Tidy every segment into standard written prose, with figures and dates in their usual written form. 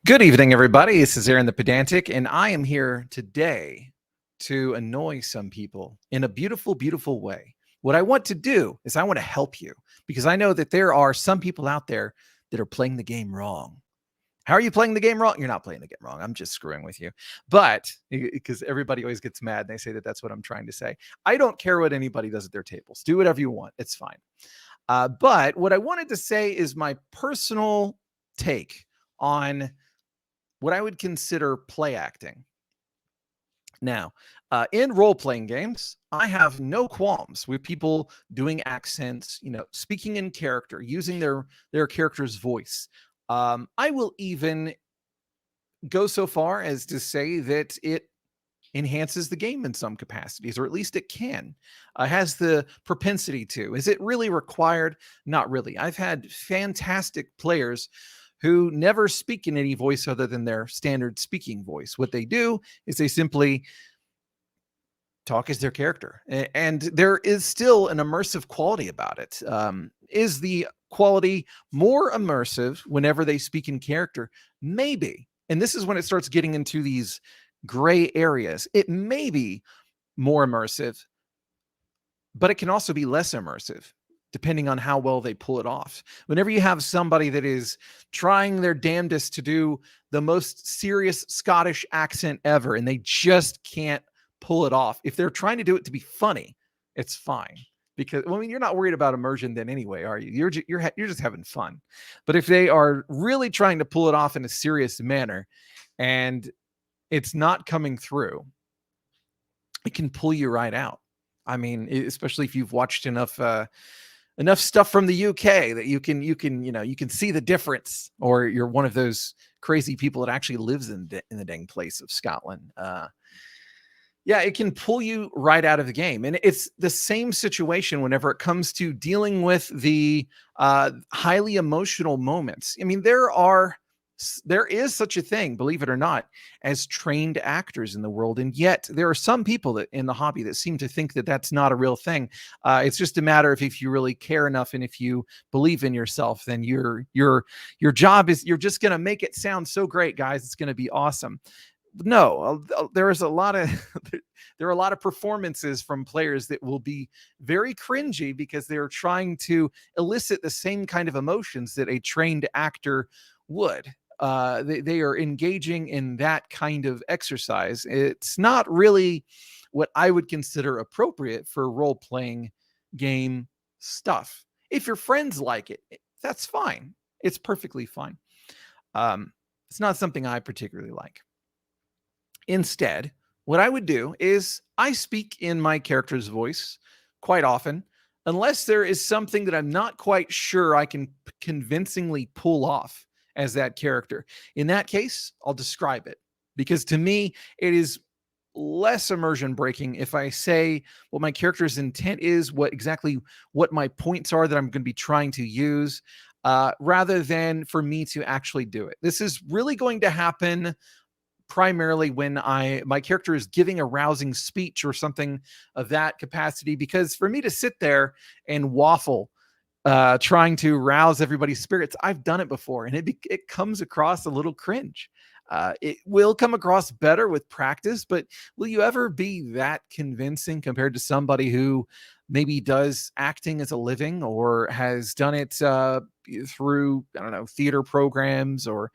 Good evening, everybody. This is Aaron the Pedantic, and I am here today to annoy some people in a beautiful, beautiful way. What I want to do is I want to help you because I know that there are some people out there that are playing the game wrong. How are you playing the game wrong? You're not playing the game wrong. I'm just screwing with you. But because everybody always gets mad and they say that that's what I'm trying to say. I don't care what anybody does at their tables. Do whatever you want. It's fine. But what I wanted to say is my personal take on what I would consider play acting. Now, in role-playing games, I have no qualms with people doing accents, speaking in character, using their character's voice. I will even go so far as to say that it enhances the game in some capacities, or at least it can. Has the propensity to. Is it really required? Not really. I've had fantastic players who never speak in any voice other than their standard speaking voice. What they do is they simply talk as their character. And there is still an immersive quality about it. Is the quality more immersive whenever they speak in character? Maybe. And this is when it starts getting into these gray areas. It may be more immersive, but it can also be less immersive depending on how well they pull it off. Whenever you have somebody that is trying their damnedest to do the most serious Scottish accent ever, and they just can't pull it off. If they're trying to do it to be funny, it's fine. Because, well, I mean, you're not worried about immersion then anyway, are you? You're just having fun. But if they are really trying to pull it off in a serious manner and it's not coming through, it can pull you right out. I mean, especially if you've watched enough stuff from the UK that you can see the difference, or you're one of those crazy people that actually lives in the dang place of Scotland. Yeah, it can pull you right out of the game. And it's the same situation whenever it comes to dealing with the highly emotional moments. I mean, there is such a thing, believe it or not, as trained actors in the world. And yet there are some people that in the hobby that seem to think that that's not a real thing. It's just a matter of if you really care enough and if you believe in yourself, then your job is, you're just going to make it sound so great, guys. It's going to be awesome. No, there is a lot of there are a lot of performances from players that will be very cringy because they're trying to elicit the same kind of emotions that a trained actor would. They are engaging in that kind of exercise. It's not really what I would consider appropriate for role-playing game stuff. If your friends like it, that's fine. It's perfectly fine. It's not something I particularly like. Instead, what I would do is I speak in my character's voice quite often, unless there is something that I'm not quite sure I can convincingly pull off as that character. In that case, I'll describe it, because to me, it is less immersion breaking if I say what my character's intent is, what my points are that I'm going to be trying to use, rather than for me to actually do it. This is really going to happen primarily when my character is giving a rousing speech or something of that capacity, because for me to sit there and waffle trying to rouse everybody's spirits, I've done it before, and it comes across a little cringe. It will come across better with practice, but will you ever be that convincing compared to somebody who maybe does acting as a living or has done it through, I don't know, theater programs, or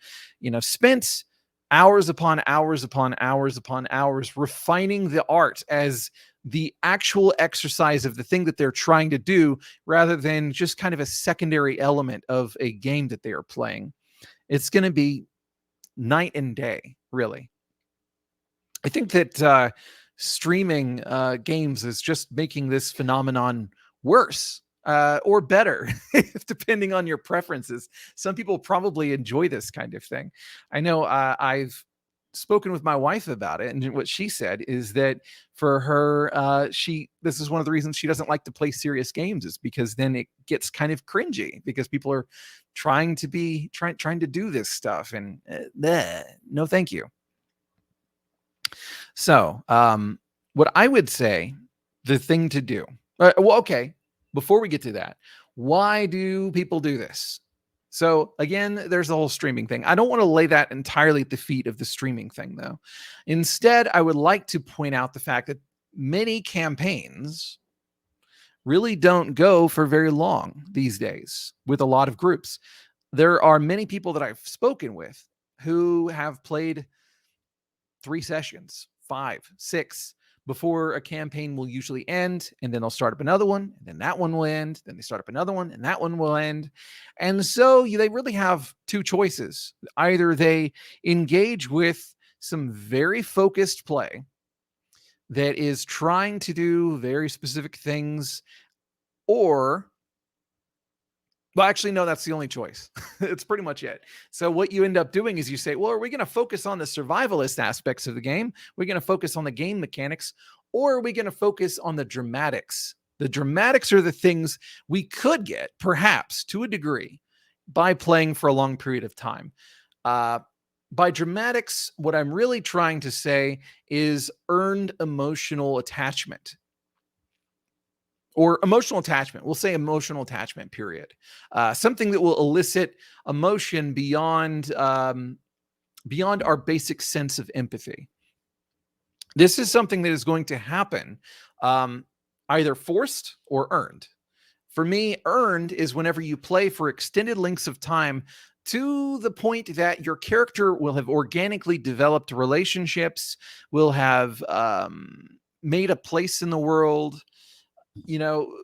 spent hours upon hours upon hours upon hours refining the art as the actual exercise of the thing that they're trying to do, rather than just kind of a secondary element of a game that they are playing. It's going to be night and day, really. I think that streaming games is just making this phenomenon worse. Or better, depending on your preferences. Some people probably enjoy this kind of thing. I know I've spoken with my wife about it, and what she said is that for her, this is one of the reasons she doesn't like to play serious games, is because then it gets kind of cringy because people are trying to do this stuff, and no, thank you. So, what I would say, the thing to do. Well, okay. Before we get to that, why do people do this? So again, there's the whole streaming thing. I don't want to lay that entirely at the feet of the streaming thing, though. Instead, I would like to point out the fact that many campaigns really don't go for very long these days with a lot of groups. There are many people that I've spoken with who have played 3 sessions, 5, 6 before a campaign will usually end, and then they'll start up another one, and then that one will end, then they start up another one, and that one will end. And so they really have 2 choices. Either they engage with some very focused play that is trying to do very specific things, or well, actually, no, that's the only choice. It's pretty much it. So what you end up doing is you say, well, are we going to focus on the survivalist aspects of the game? We're going to focus on the game mechanics, or are we going to focus on the dramatics? The dramatics are the things we could get, perhaps to a degree, by playing for a long period of time. By dramatics, what I'm really trying to say is earned emotional attachment. Or emotional attachment. We'll say emotional attachment, period. Something that will elicit emotion beyond our basic sense of empathy. This is something that is going to happen either forced or earned. For me, earned is whenever you play for extended lengths of time to the point that your character will have organically developed relationships, will have made a place in the world. You know,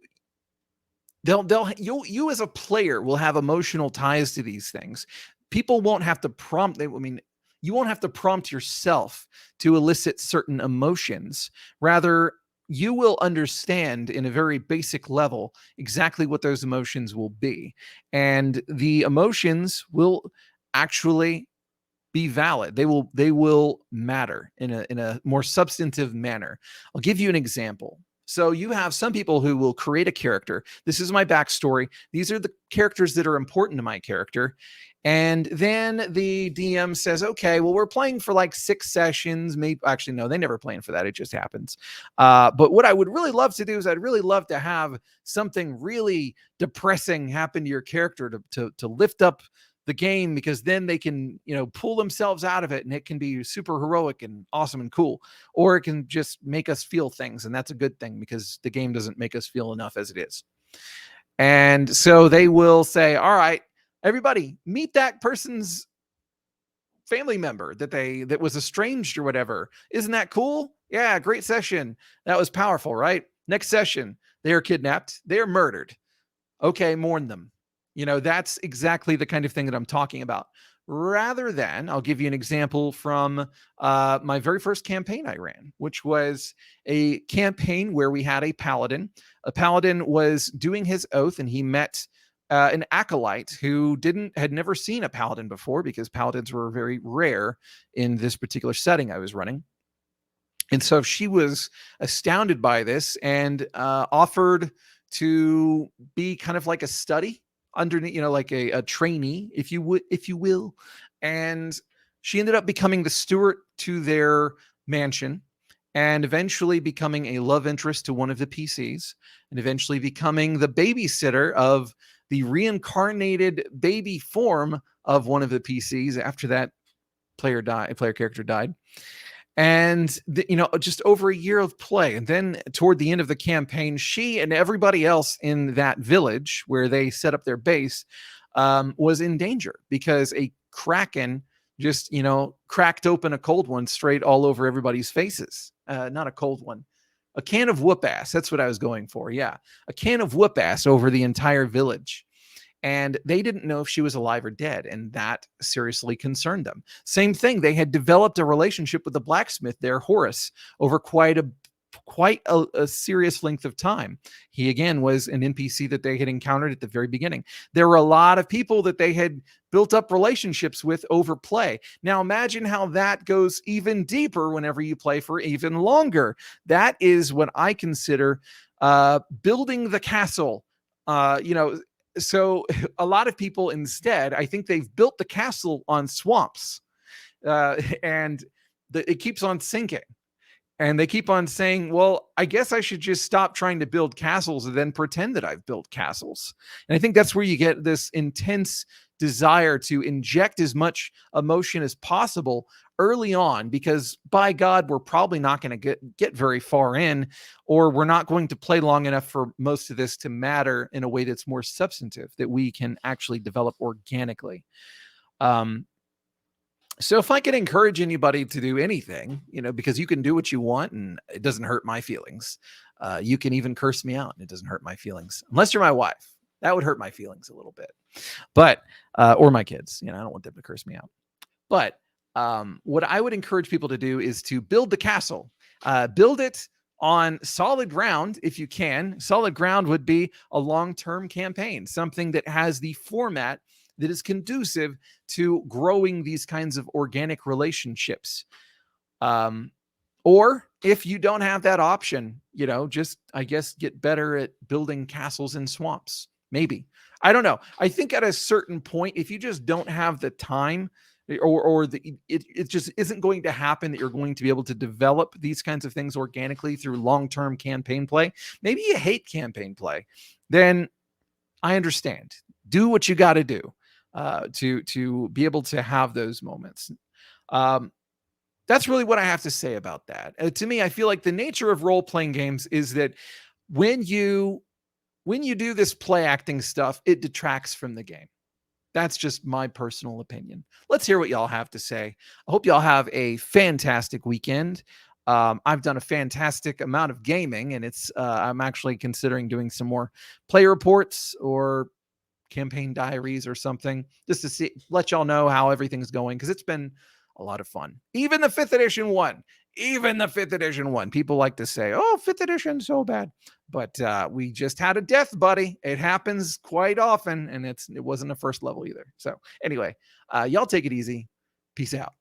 you as a player will have emotional ties to these things. People won't have to prompt. You won't have to prompt yourself to elicit certain emotions. Rather, you will understand in a very basic level exactly what those emotions will be, and the emotions will actually be valid. They will matter in a more substantive manner. I'll give you an example. So you have some people who will create a character. This is my backstory. These are the characters that are important to my character. And then the DM says, okay, well, we're playing for like 6 sessions. Maybe actually, no, they never plan for that. It just happens. But what I would really love to do is I'd really love to have something really depressing happen to your character to lift up the game, because then they can, pull themselves out of it, and it can be super heroic and awesome and cool. Or it can just make us feel things, and that's a good thing because the game doesn't make us feel enough as it is. And so they will say, all right, everybody meet that person's family member that was estranged or whatever. Isn't that cool? Yeah, great session. That was powerful, right? Next session, they are kidnapped, they are murdered. Okay, mourn them. That's exactly the kind of thing that I'm talking about. Rather than, I'll give you an example from my very first campaign I ran, which was a campaign where we had a paladin. A paladin was doing his oath, and he met an acolyte who had never seen a paladin before, because paladins were very rare in this particular setting I was running. And so she was astounded by this and offered to be kind of like a study underneath, like a trainee, if you will. And she ended up becoming the steward to their mansion, and eventually becoming a love interest to one of the PCs, and eventually becoming the babysitter of the reincarnated baby form of one of the PCs after that player character died. And just over a year of play, and then toward the end of the campaign, she and everybody else in that village where they set up their base was in danger, because a kraken just cracked open a cold one straight all over everybody's faces. Not a cold one, a can of whoop ass. That's what I was going for. Yeah, a can of whoop ass over the entire village. And they didn't know if she was alive or dead, and that seriously concerned them. Same thing, they had developed a relationship with the blacksmith there, Horace, over quite a serious length of time. He, again, was an NPC that they had encountered at the very beginning. There were a lot of people that they had built up relationships with over play. Now imagine how that goes even deeper whenever you play for even longer. That is what I consider building the castle. So a lot of people instead, I think they've built the castle on swamps, and it keeps on sinking. And they keep on saying, well, I guess I should just stop trying to build castles and then pretend that I've built castles. And I think that's where you get this intense desire to inject as much emotion as possible early on, because by God, we're probably not going to get very far in, or we're not going to play long enough for most of this to matter in a way that's more substantive, that we can actually develop organically. So if I can encourage anybody to do anything, because you can do what you want and it doesn't hurt my feelings. You can even curse me out and it doesn't hurt my feelings, unless you're my wife. That would hurt my feelings a little bit, but or my kids. I don't want them to curse me out. But what I would encourage people to do is to build the castle. Build it on solid ground if you can. Solid ground would be a long-term campaign, something that has the format that is conducive to growing these kinds of organic relationships. Or if you don't have that option, just, I guess, get better at building castles in swamps. Maybe. I don't know. I think at a certain point, if you just don't have the time, it just isn't going to happen that you're going to be able to develop these kinds of things organically through long-term campaign play. Maybe you hate campaign play. Then I understand. Do what you got to do to be able to have those moments. That's really what I have to say about that. To me, I feel like the nature of role-playing games is that when you do this play acting stuff, it detracts from the game. That's just my personal opinion. Let's hear what y'all have to say. I hope y'all have a fantastic weekend. I've done a fantastic amount of gaming, and I'm actually considering doing some more play reports or campaign diaries or something, just to let y'all know how everything's going, because it's been a lot of fun. Even the 5th edition one. People like to say, oh, 5th edition so bad. But we just had a death, buddy. It happens quite often, and it wasn't a first level either. So anyway, y'all take it easy. Peace out.